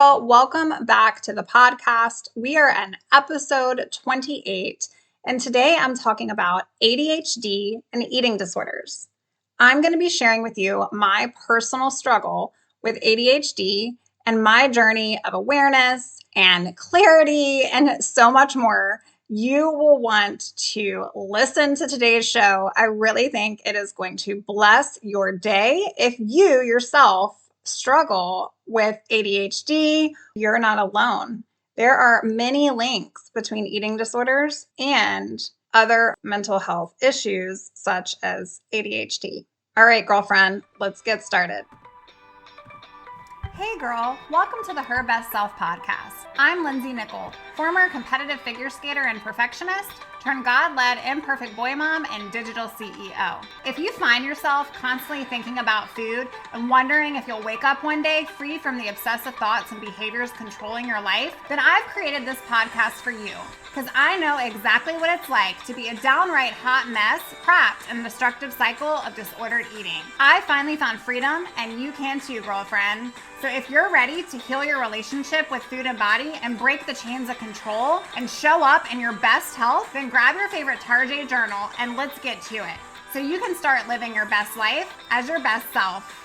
Well, welcome back to the podcast. We are on episode 28, and today I'm talking about ADHD and eating disorders. I'm going to be sharing with you my personal struggle with ADHD and my journey of awareness and clarity and so much more. You will want to listen to today's show. I really think it is going to bless your day if you yourself struggle with ADHD. You're not alone. There are many links between eating disorders and other mental health issues such as ADHD. All right, girlfriend, let's get started. Hey girl, welcome to the Her Best Self podcast. I'm Lindsay Nickel, former competitive figure skater and perfectionist, turned God-led imperfect boy mom and digital CEO. If you find yourself constantly thinking about food and wondering if you'll wake up one day free from the obsessive thoughts and behaviors controlling your life, then I've created this podcast for you because I know exactly what it's like to be a downright hot mess trapped in a destructive cycle of disordered eating. I finally found freedom, and you can too, girlfriend. So if you're ready to heal your relationship with food and body and break the chains of control and show up in your best health, then grab your favorite Tarjay journal and let's get to it so you can start living your best life as your best self.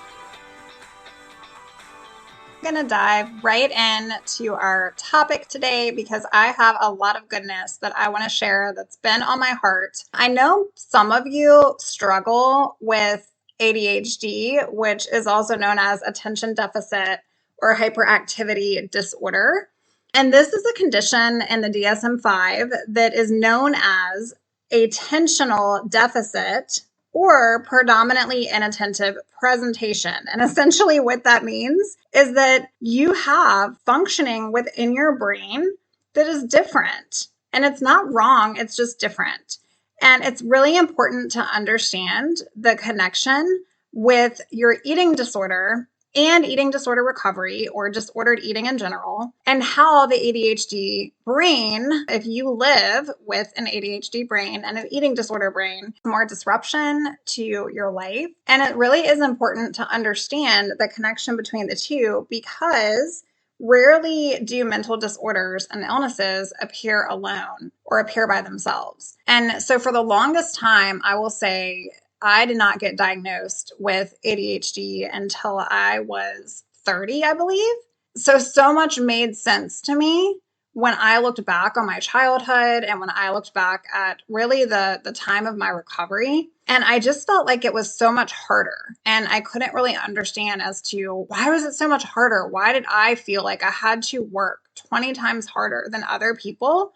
I'm going to dive right into our topic today because I have a lot of goodness that I want to share that's been on my heart. I know some of you struggle with ADHD, which is also known as attention deficit or hyperactivity disorder. And this is a condition in the DSM-5 that is known as attentional deficit or predominantly inattentive presentation. And essentially what that means is that you have functioning within your brain that is different. And it's not wrong, it's just different. And it's really important to understand the connection with your eating disorder and eating disorder recovery or disordered eating in general, and how the ADHD brain, if you live with an ADHD brain and an eating disorder brain, more disruption to your life. And it really is important to understand the connection between the two because rarely do mental disorders and illnesses appear alone or appear by themselves. And so for the longest time, I will say I did not get diagnosed with ADHD until I was 30, I believe. So much made sense to me when I looked back on my childhood and when I looked back at really the time of my recovery. And I just felt like it was so much harder. And I couldn't really understand as to why was it so much harder? Why did I feel like I had to work 20 times harder than other people?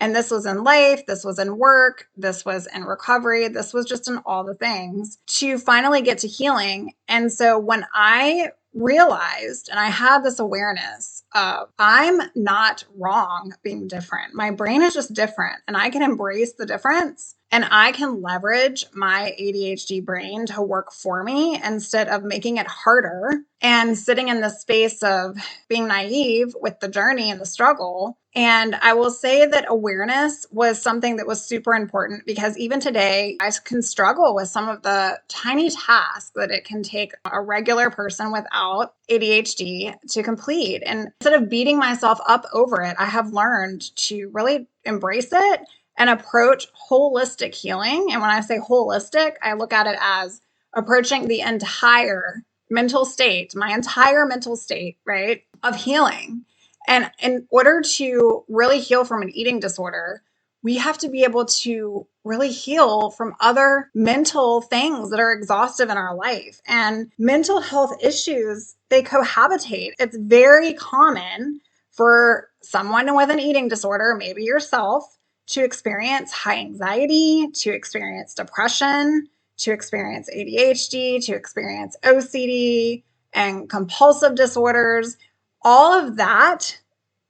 And this was in life, this was in work, this was in recovery, this was just in all the things to finally get to healing. And so when I realized and I had this awareness of I'm not wrong being different. My brain is just different and I can embrace the difference and I can leverage my ADHD brain to work for me instead of making it harder and sitting in the space of being naive with the journey and the struggle. And I will say that awareness was something that was super important because even today, I can struggle with some of the tiny tasks that it can take a regular person without ADHD to complete. And instead of beating myself up over it, I have learned to really embrace it and approach holistic healing. And when I say holistic, I look at it as approaching the entire mental state, my entire mental state, right, of healing. And in order to really heal from an eating disorder, we have to be able to really heal from other mental things that are exhaustive in our life. And mental health issues, they cohabitate. It's very common for someone with an eating disorder, maybe yourself, to experience high anxiety, to experience depression, to experience ADHD, to experience OCD and compulsive disorders. All of that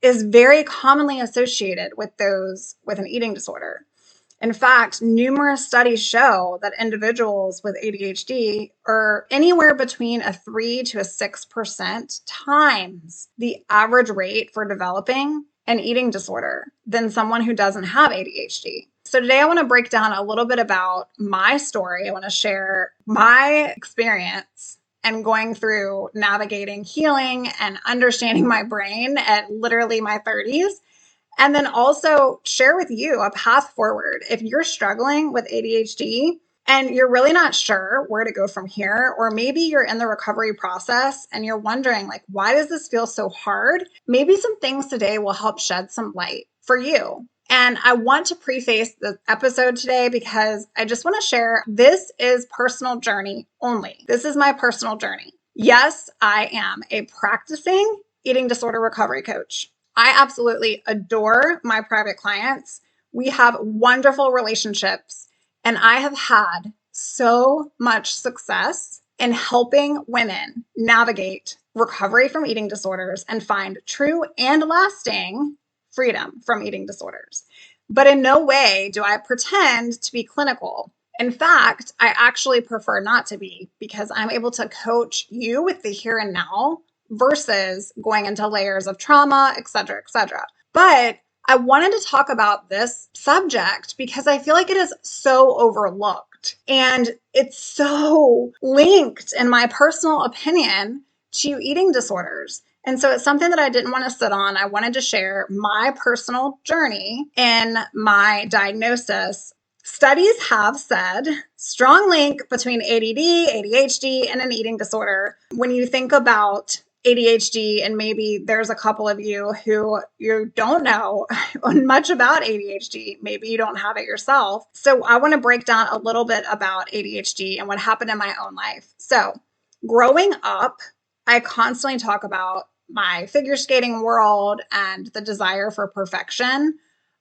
is very commonly associated with those with an eating disorder. In fact, numerous studies show that individuals with ADHD are anywhere between a 3 to a 6% times the average rate for developing an eating disorder than someone who doesn't have ADHD. So today I want to break down a little bit about my story. I want to share my experience and going through navigating healing and understanding my brain at literally my 30s. And then also share with you a path forward. If you're struggling with ADHD and you're really not sure where to go from here, or maybe you're in the recovery process and you're wondering, like, why does this feel so hard? Maybe some things today will help shed some light for you. And I want to preface the episode today because I just want to share this is personal journey only. This is my personal journey. Yes, I am a practicing eating disorder recovery coach. I absolutely adore my private clients. We have wonderful relationships, and I have had so much success in helping women navigate recovery from eating disorders and find true and lasting freedom from eating disorders. But in no way do I pretend to be clinical. In fact, I actually prefer not to be because I'm able to coach you with the here and now versus going into layers of trauma, et cetera, et cetera. But I wanted to talk about this subject because I feel like it is so overlooked and it's so linked, in my personal opinion, to eating disorders. And so it's something that I didn't want to sit on. I wanted to share my personal journey in my diagnosis. Studies have said strong link between ADD, ADHD, and an eating disorder. When you think about ADHD, and maybe there's a couple of you who you don't know much about ADHD. Maybe you don't have it yourself. So I want to break down a little bit about ADHD and what happened in my own life. So growing up, I constantly talk about my figure skating world and the desire for perfection.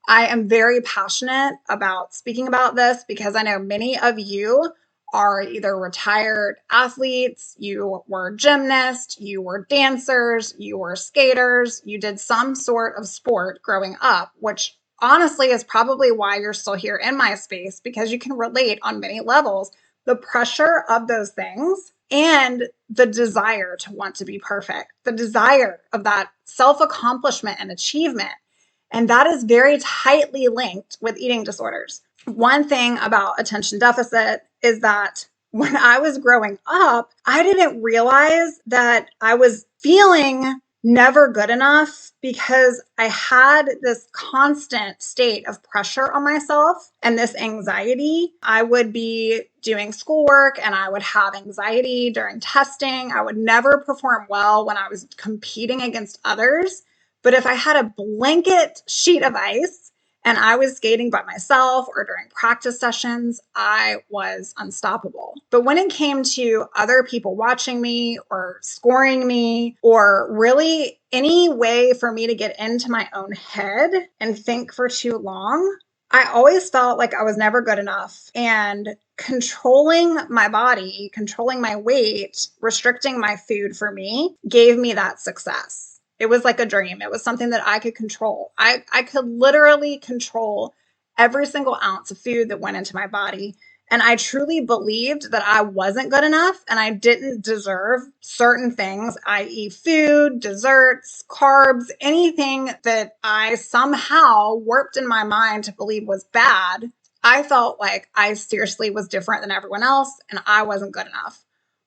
I am very passionate about speaking about this because I know many of you are either retired athletes, you were gymnasts, you were dancers, you were skaters, you did some sort of sport growing up, which honestly is probably why you're still here in my space, because you can relate on many levels. The pressure of those things and the desire to want to be perfect, the desire of that self-accomplishment and achievement. And that is very tightly linked with eating disorders. One thing about attention deficit is that when I was growing up, I didn't realize that I was feeling never good enough because I had this constant state of pressure on myself and this anxiety. I would be doing schoolwork and I would have anxiety during testing. I would never perform well when I was competing against others. But if I had a blanket sheet of ice and I was skating by myself or during practice sessions, I was unstoppable. But when it came to other people watching me or scoring me, or really any way for me to get into my own head and think for too long, I always felt like I was never good enough. And controlling my body, controlling my weight, restricting my food for me gave me that success. It was like a dream. It was something that I could control. I could literally control every single ounce of food that went into my body. And I truly believed that I wasn't good enough and I didn't deserve certain things, i.e. food, desserts, carbs, anything that I somehow warped in my mind to believe was bad. I felt like I seriously was different than everyone else and I wasn't good enough.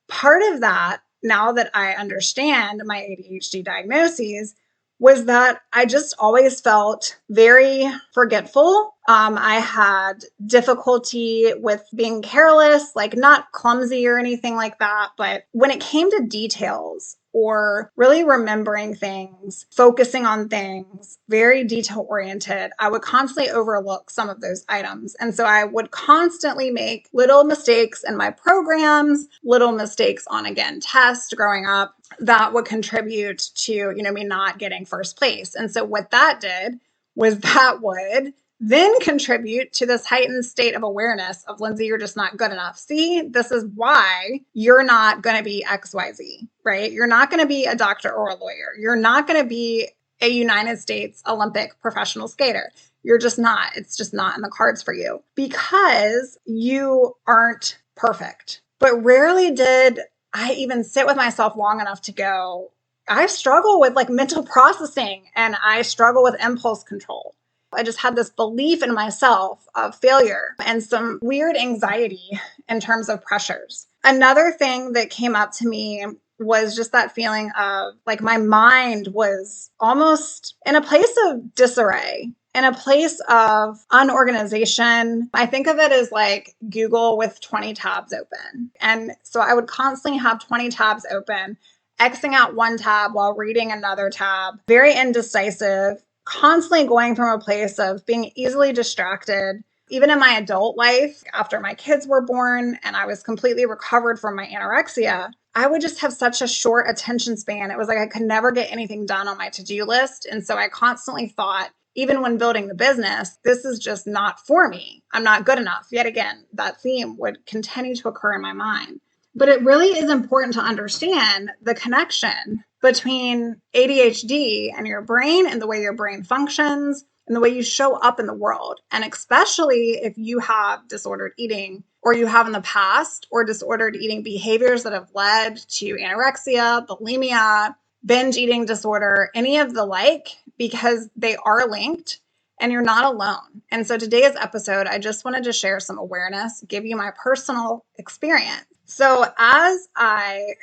Part of that, now that I understand my ADHD diagnoses, was that I just always felt very forgetful. I had difficulty with being careless, like not clumsy or anything like that. But when it came to details or really remembering things, focusing on things, very detail oriented, I would constantly overlook some of those items. And so I would constantly make little mistakes in my programs, little mistakes on, again, tests growing up that would contribute to, me not getting first place. And so what that did was that would then contribute to this heightened state of awareness of, Lindsay, you're just not good enough. See, this is why you're not going to be XYZ, right? You're not going to be a doctor or a lawyer. You're not going to be a United States Olympic professional skater. You're just not. It's just not in the cards for you because you aren't perfect. But rarely did I even sit with myself long enough to go, I struggle with like mental processing and I struggle with impulse control. I just had this belief in myself of failure and some weird anxiety in terms of pressures. another thing that came up to me was just that feeling of like my mind was almost in a place of disarray, in a place of unorganization. I think of it as like Google with 20 tabs open. And so I would constantly have 20 tabs open, Xing out one tab while reading another tab, very indecisive, constantly going from a place of being easily distracted. Even in my adult life, after my kids were born and I was completely recovered from my anorexia, I would just have such a short attention span. It was like I could never get anything done on my to-do list. And so I constantly thought, even when building the business, this is just not for me. I'm not good enough. Yet again, that theme would continue to occur in my mind. But it really is important to understand the connection between ADHD and your brain and the way your brain functions and the way you show up in the world. And especially if you have disordered eating, or you have in the past, or disordered eating behaviors that have led to anorexia, bulimia, binge eating disorder, any of the like, because they are linked and you're not alone. And so today's episode, I just wanted to share some awareness, give you my personal experience. So as my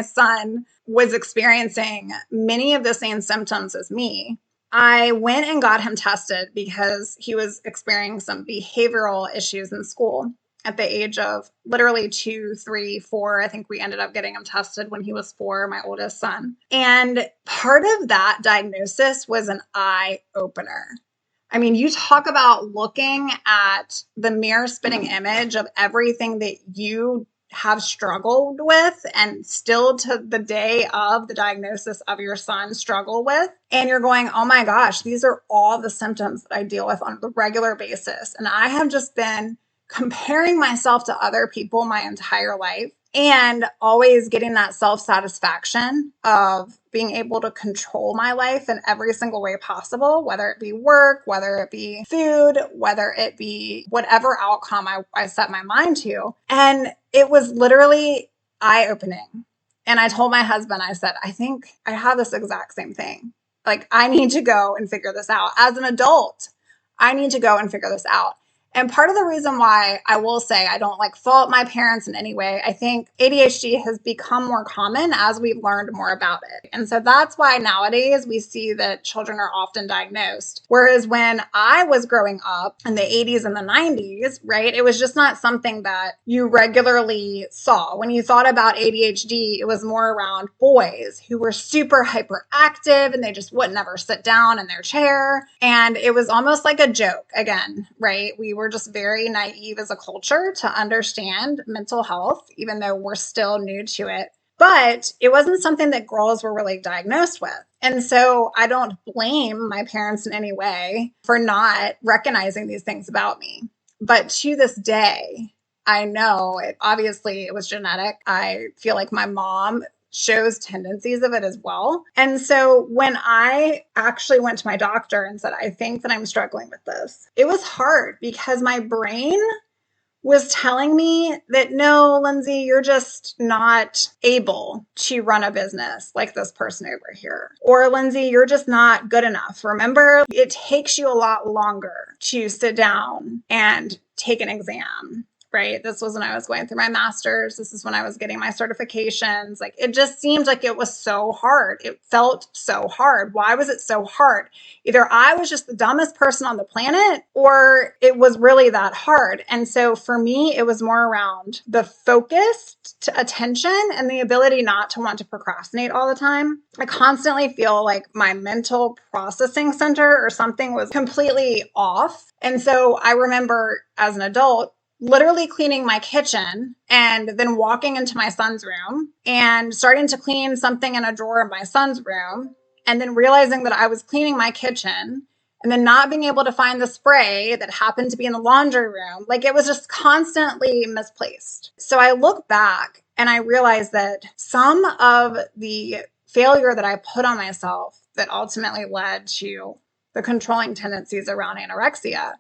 son was experiencing many of the same symptoms as me, I went and got him tested because he was experiencing some behavioral issues in school at the age of literally 2, 3, 4. I think we ended up getting him tested when he was 4, my oldest son. And part of that diagnosis was an eye opener. I mean, you talk about looking at the mirror spitting image of everything that you have struggled with and still to the day of the diagnosis of your son struggle with. And you're going, oh my gosh, these are all the symptoms that I deal with on a regular basis. And I have just been comparing myself to other people my entire life and always getting that self-satisfaction of being able to control my life in every single way possible, whether it be work, whether it be food, whether it be whatever outcome I set my mind to. And it was literally eye-opening. And I told my husband, I said, I think I have this exact same thing. Like, I need to go and figure this out. As an adult, I need to go and figure this out. And part of the reason why I will say I don't like fault my parents in any way, I think ADHD has become more common as we've learned more about it. And so that's why nowadays we see that children are often diagnosed. Whereas when I was growing up in the 80s and the 90s, right, it was just not something that you regularly saw. When you thought about ADHD, it was more around boys who were super hyperactive and they just would never sit down in their chair. And it was almost like a joke again, right? We were just very naive as a culture to understand mental health, even though we're still new to it. But it wasn't something that girls were really diagnosed with. And so I don't blame my parents in any way for not recognizing these things about me. But to this day, I know obviously it was genetic. I feel like my mom shows tendencies of it as well. And so when I actually went to my doctor and said, I think that I'm struggling with this, it was hard because my brain was telling me that, no, Lindsay, you're just not able to run a business like this person over here. Or Lindsay, you're just not good enough. Remember, it takes you a lot longer to sit down and take an exam. Right? This was when I was going through my master's. This is when I was getting my certifications. Like, it just seemed like it was so hard. It felt so hard. Why was it so hard? Either I was just the dumbest person on the planet or it was really that hard. And so for me, it was more around the focused attention and the ability not to want to procrastinate all the time. I constantly feel like my mental processing center or something was completely off. And so I remember as an adult, literally cleaning my kitchen and then walking into my son's room and starting to clean something in a drawer in my son's room and then realizing that I was cleaning my kitchen and then not being able to find the spray that happened to be in the laundry room. Like, it was just constantly misplaced. So I look back and I realize that some of the failure that I put on myself that ultimately led to the controlling tendencies around anorexia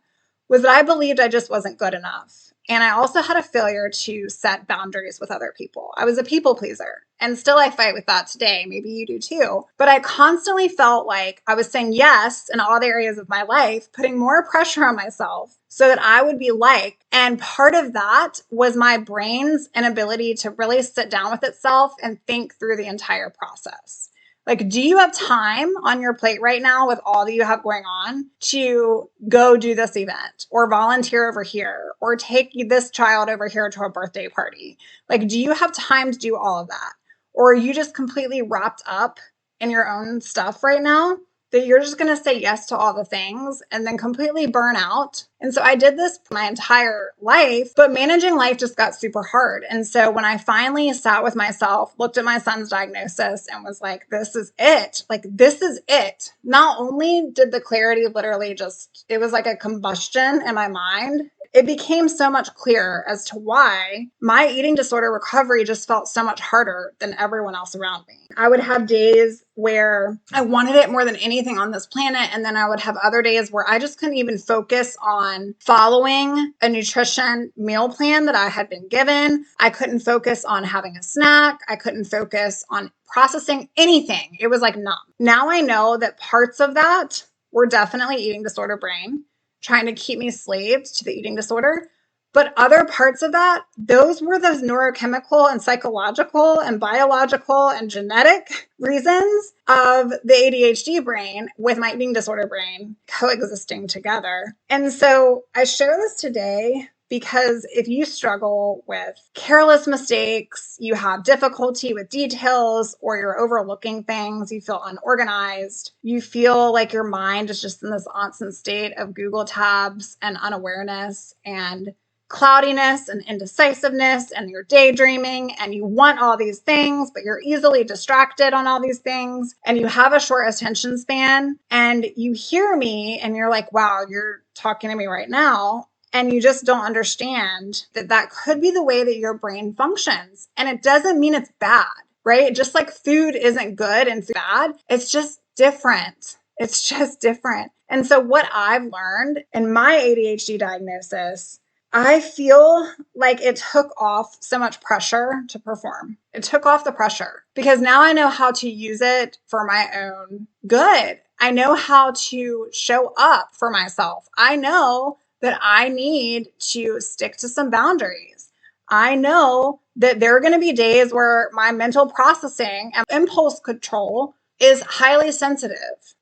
was that I believed I just wasn't good enough. And I also had a failure to set boundaries with other people. I was a people pleaser. And still I fight with that today. Maybe you do too. But I constantly felt like I was saying yes in all the areas of my life, putting more pressure on myself so that I would be liked. And part of that was my brain's inability to really sit down with itself and think through the entire process. Like, do you have time on your plate right now with all that you have going on to go do this event or volunteer over here or take this child over here to a birthday party? Like, do you have time to do all of that? Or are you just completely wrapped up in your own stuff right now that you're just going to say yes to all the things and then completely burn out? And so I did this my entire life, but managing life just got super hard. And so when I finally sat with myself, looked at my son's diagnosis and was like, this is it. Like, this is it. Not only did the clarity literally just, it was like a combustion in my mind. It became so much clearer as to why my eating disorder recovery just felt so much harder than everyone else around me. I would have days where I wanted it more than anything on this planet. And then I would have other days where I just couldn't even focus on following a nutrition meal plan that I had been given. I couldn't focus on having a snack. I couldn't focus on processing anything. It was like numb. Now I know that parts of that were definitely eating disorder brain, trying to keep me slaved to the eating disorder. But other parts of that, those were those neurochemical and psychological and biological and genetic reasons of the ADHD brain with my eating disorder brain coexisting together. And so I share this today because if you struggle with careless mistakes, you have difficulty with details, or you're overlooking things, you feel unorganized, you feel like your mind is just in this constant state of Google tabs and unawareness and cloudiness and indecisiveness, and you're daydreaming and you want all these things, but you're easily distracted on all these things, and you have a short attention span, and you hear me and you're like, wow, you're talking to me right now. And you just don't understand that that could be the way that your brain functions. And it doesn't mean it's bad, right? Just like food isn't good and bad, it's just different. It's just different. And so what I've learned in my ADHD diagnosis, I feel like it took off so much pressure to perform. It took off the pressure because now I know how to use it for my own good. I know how to show up for myself. I know that I need to stick to some boundaries. I know that there are going to be days where my mental processing and impulse control is highly sensitive.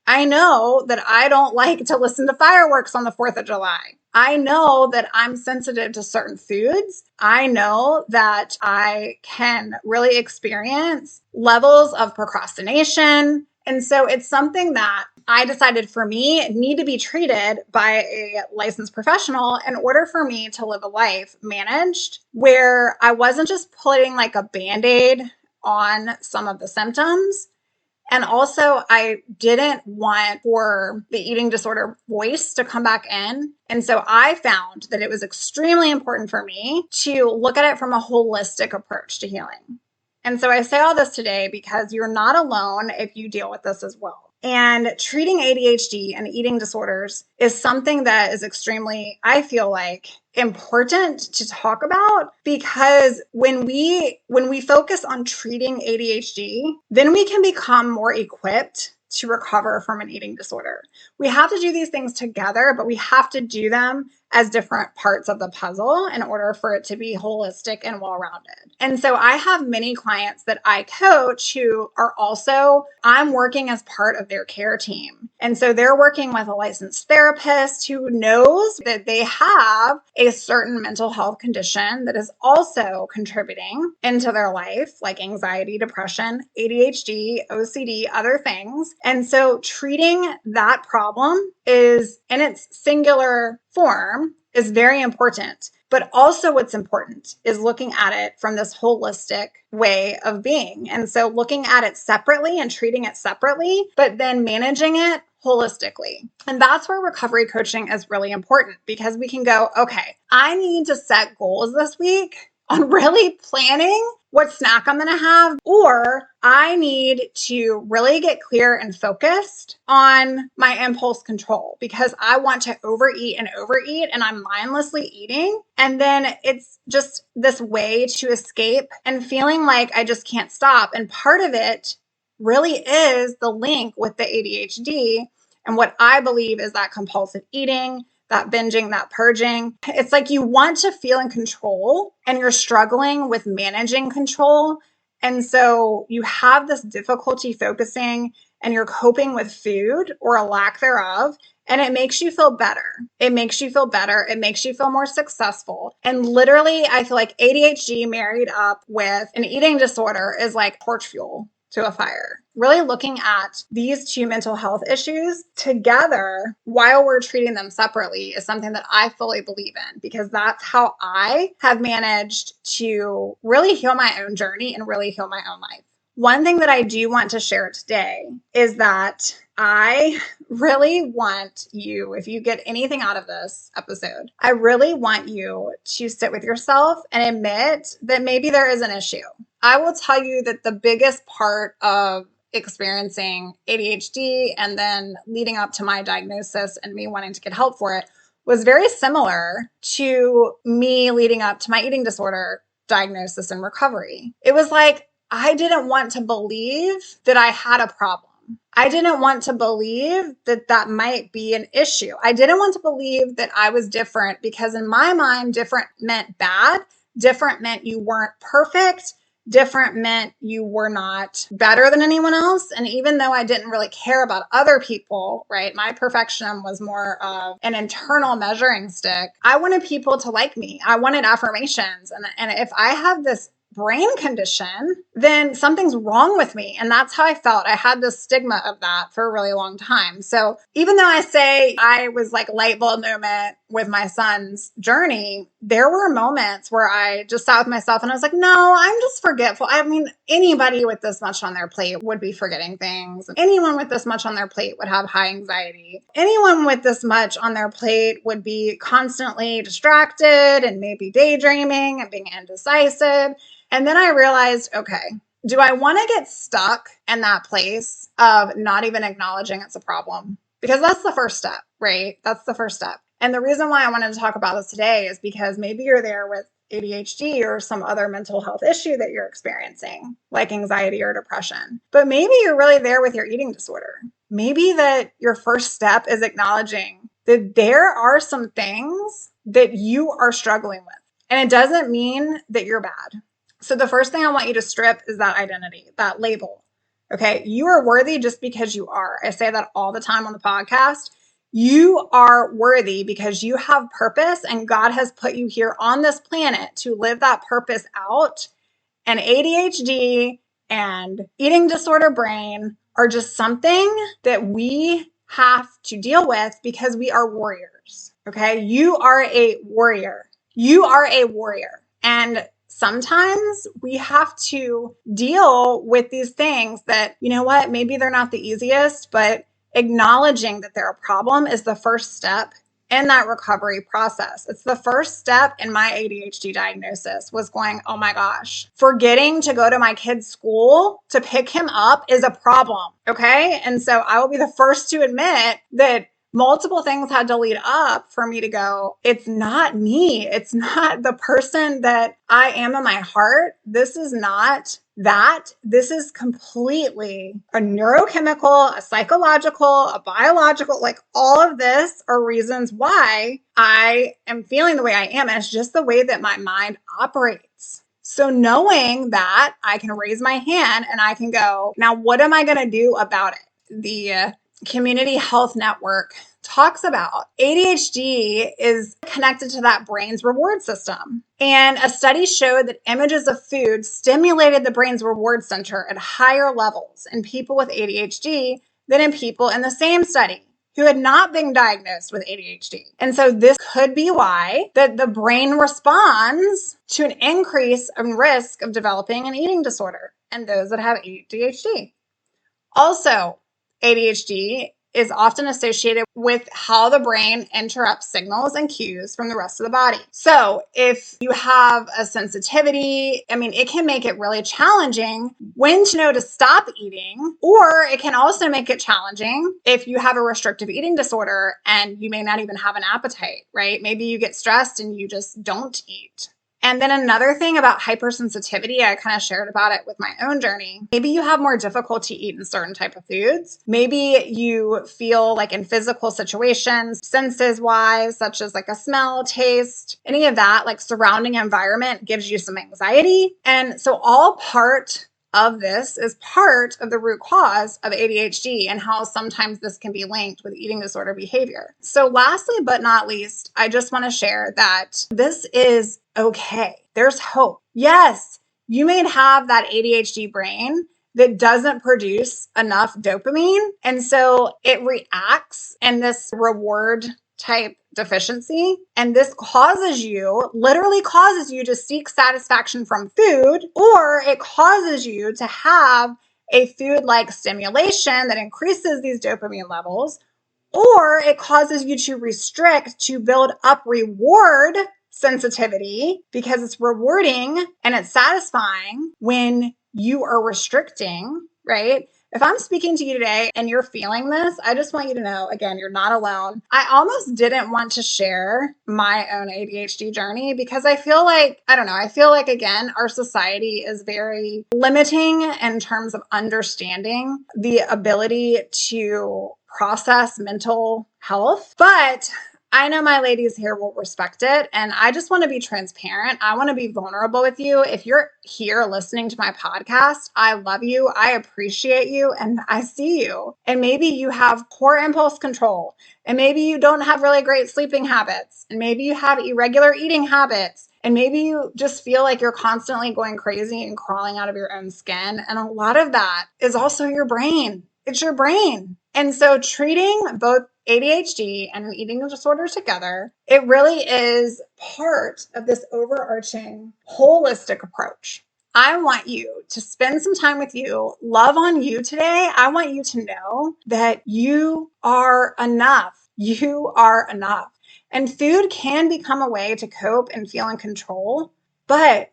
I know that I don't like to listen to fireworks on the 4th of July. I know that I'm sensitive to certain foods. I know that I can really experience levels of procrastination. And so it's something that I decided for me need to be treated by a licensed professional in order for me to live a life managed where I wasn't just putting like a Band-Aid on some of the symptoms. And also, I didn't want for the eating disorder voice to come back in. And so I found that it was extremely important for me to look at it from a holistic approach to healing. And so I say all this today because you're not alone if you deal with this as well. And treating ADHD and eating disorders is something that is extremely, I feel like, important to talk about, because when we focus on treating ADHD, then we can become more equipped to recover from an eating disorder. We have to do these things together, but we have to do them as different parts of the puzzle in order for it to be holistic and well-rounded. And so I have many clients that I coach who are also, I'm working as part of their care team. And so they're working with a licensed therapist who knows that they have a certain mental health condition that is also contributing into their life, like anxiety, depression, ADHD, OCD, other things. And so treating that problem is in its singular form is very important. But also what's important is looking at it from this holistic way of being. And so looking at it separately and treating it separately, but then managing it holistically. And that's where recovery coaching is really important, because we can go, okay, I need to set goals this week on really planning what snack I'm going to have, or I need to really get clear and focused on my impulse control because I want to overeat and I'm mindlessly eating. And then it's just this way to escape and feeling like I just can't stop. And part of it really is the link with the ADHD and what I believe is that compulsive eating, that binging, that purging. It's like you want to feel in control and you're struggling with managing control. And so you have this difficulty focusing and you're coping with food or a lack thereof. And it makes you feel better. It makes you feel better. It makes you feel more successful. And literally, I feel like ADHD married up with an eating disorder is like torch fuel to a fire. Really looking at these two mental health issues together while we're treating them separately is something that I fully believe in because that's how I have managed to really heal my own journey and really heal my own life. One thing that I do want to share today is that I really want you, if you get anything out of this episode, I really want you to sit with yourself and admit that maybe there is an issue. I will tell you that the biggest part of experiencing ADHD and then leading up to my diagnosis and me wanting to get help for it was very similar to me leading up to my eating disorder diagnosis and recovery. It was like, I didn't want to believe that I had a problem. I didn't want to believe that that might be an issue. I didn't want to believe that I was different because in my mind, different meant bad. Different meant you weren't perfect. Different meant you were not better than anyone else. And even though I didn't really care about other people, right, my perfection was more of an internal measuring stick. I wanted people to like me. I wanted affirmations. And if I have this brain condition, then something's wrong with me. And that's how I felt. I had this stigma of that for a really long time. So even though I say I was like light bulb moment with my son's journey, there were moments where I just sat with myself and I was like, no, I'm just forgetful. I mean, anybody with this much on their plate would be forgetting things. Anyone with this much on their plate would have high anxiety. Anyone with this much on their plate would be constantly distracted and maybe daydreaming and being indecisive. And then I realized, okay, do I want to get stuck in that place of not even acknowledging it's a problem? Because that's the first step, right? That's the first step. And the reason why I wanted to talk about this today is because maybe you're there with ADHD or some other mental health issue that you're experiencing, like anxiety or depression. But maybe you're really there with your eating disorder. Maybe that your first step is acknowledging that there are some things that you are struggling with. And it doesn't mean that you're bad. So the first thing I want you to strip is that identity, that label. Okay. You are worthy just because you are. I say that all the time on the podcast. You are worthy because you have purpose and God has put you here on this planet to live that purpose out. And ADHD and eating disorder brain are just something that we have to deal with because we are warriors. Okay. You are a warrior. You are a warrior. And sometimes we have to deal with these things that, you know what, maybe they're not the easiest, but acknowledging that they're a problem is the first step in that recovery process. It's the first step in my ADHD diagnosis was going, oh my gosh, forgetting to go to my kid's school to pick him up is a problem. Okay. And so I will be the first to admit that multiple things had to lead up for me to go, it's not me. It's not the person that I am in my heart. This is not that. This is completely a neurochemical, a psychological, a biological, like all of this are reasons why I am feeling the way I am. And it's just the way that my mind operates. So knowing that I can raise my hand and I can go, now what am I going to do about it? The Community Health Network talks about ADHD is connected to that brain's reward system. And a study showed that images of food stimulated the brain's reward center at higher levels in people with ADHD than in people in the same study who had not been diagnosed with ADHD. And so this could be why that the brain responds to an increase in risk of developing an eating disorder in those that have ADHD. Also, ADHD is often associated with how the brain interrupts signals and cues from the rest of the body. So if you have a sensitivity, it can make it really challenging when to know to stop eating, or it can also make it challenging if you have a restrictive eating disorder and you may not even have an appetite, right? Maybe you get stressed and you just don't eat. And then another thing about hypersensitivity, I kind of shared about it with my own journey. Maybe you have more difficulty eating certain type of foods. Maybe you feel like in physical situations, senses wise, such as like a smell, taste, any of that, like surrounding environment gives you some anxiety. And so all part of this is part of the root cause of ADHD and how sometimes this can be linked with eating disorder behavior. So lastly, but not least, I just want to share that this is okay. There's hope. Yes, you may have that ADHD brain that doesn't produce enough dopamine. And so it reacts in this reward type deficiency. And this literally causes you to seek satisfaction from food, or it causes you to have a food-like stimulation that increases these dopamine levels, or it causes you to restrict to build up reward sensitivity because it's rewarding and it's satisfying when you are restricting, right? If I'm speaking to you today and you're feeling this, I just want you to know, again, you're not alone. I almost didn't want to share my own ADHD journey because I feel like, again, our society is very limiting in terms of understanding the ability to process mental health. But I know my ladies here will respect it. And I just want to be transparent. I want to be vulnerable with you. If you're here listening to my podcast, I love you. I appreciate you. And I see you. And maybe you have poor impulse control. And maybe you don't have really great sleeping habits. And maybe you have irregular eating habits. And maybe you just feel like you're constantly going crazy and crawling out of your own skin. And a lot of that is also your brain. It's your brain. And so treating both ADHD and an eating disorder together, it really is part of this overarching holistic approach. I want you to spend some time with you, love on you today. I want you to know that you are enough. You are enough. And food can become a way to cope and feel in control, but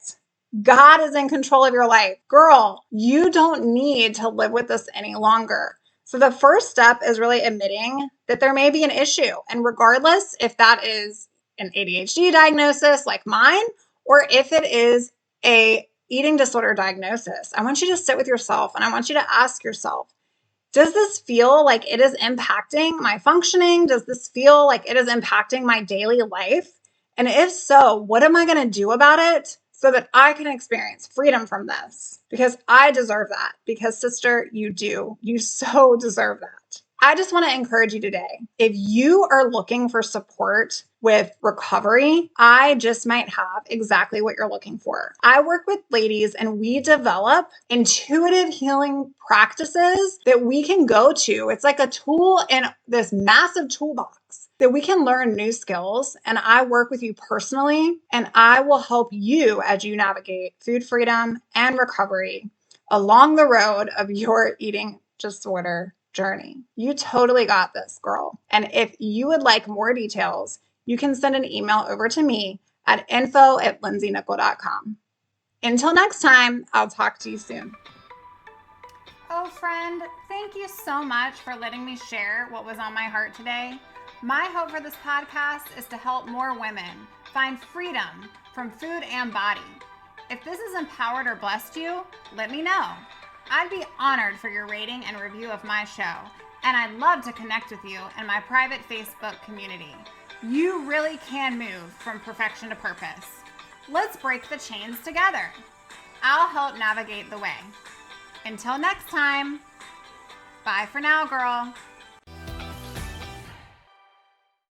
God is in control of your life. Girl, you don't need to live with this any longer. So the first step is really admitting that there may be an issue. And regardless if that is an ADHD diagnosis like mine, or if it is a eating disorder diagnosis, I want you to sit with yourself and I want you to ask yourself, does this feel like it is impacting my functioning? Does this feel like it is impacting my daily life? And if so, what am I going to do about it so that I can experience freedom from this? Because I deserve that. Because sister, you do. You so deserve that. I just want to encourage you today. If you are looking for support with recovery, I just might have exactly what you're looking for. I work with ladies and we develop intuitive healing practices that we can go to. It's like a tool in this massive toolbox that we can learn new skills. And I work with you personally, and I will help you as you navigate food freedom and recovery along the road of your eating disorder journey. You totally got this, girl. And if you would like more details, you can send an email over to me at info@lindsaynickel.com. Until next time, I'll talk to you soon. Oh, friend, thank you so much for letting me share what was on my heart today. My hope for this podcast is to help more women find freedom from food and body. If this has empowered or blessed you, let me know. I'd be honored for your rating and review of my show, and I'd love to connect with you in my private Facebook community. You really can move from perfection to purpose. Let's break the chains together. I'll help navigate the way. Until next time, bye for now, girl.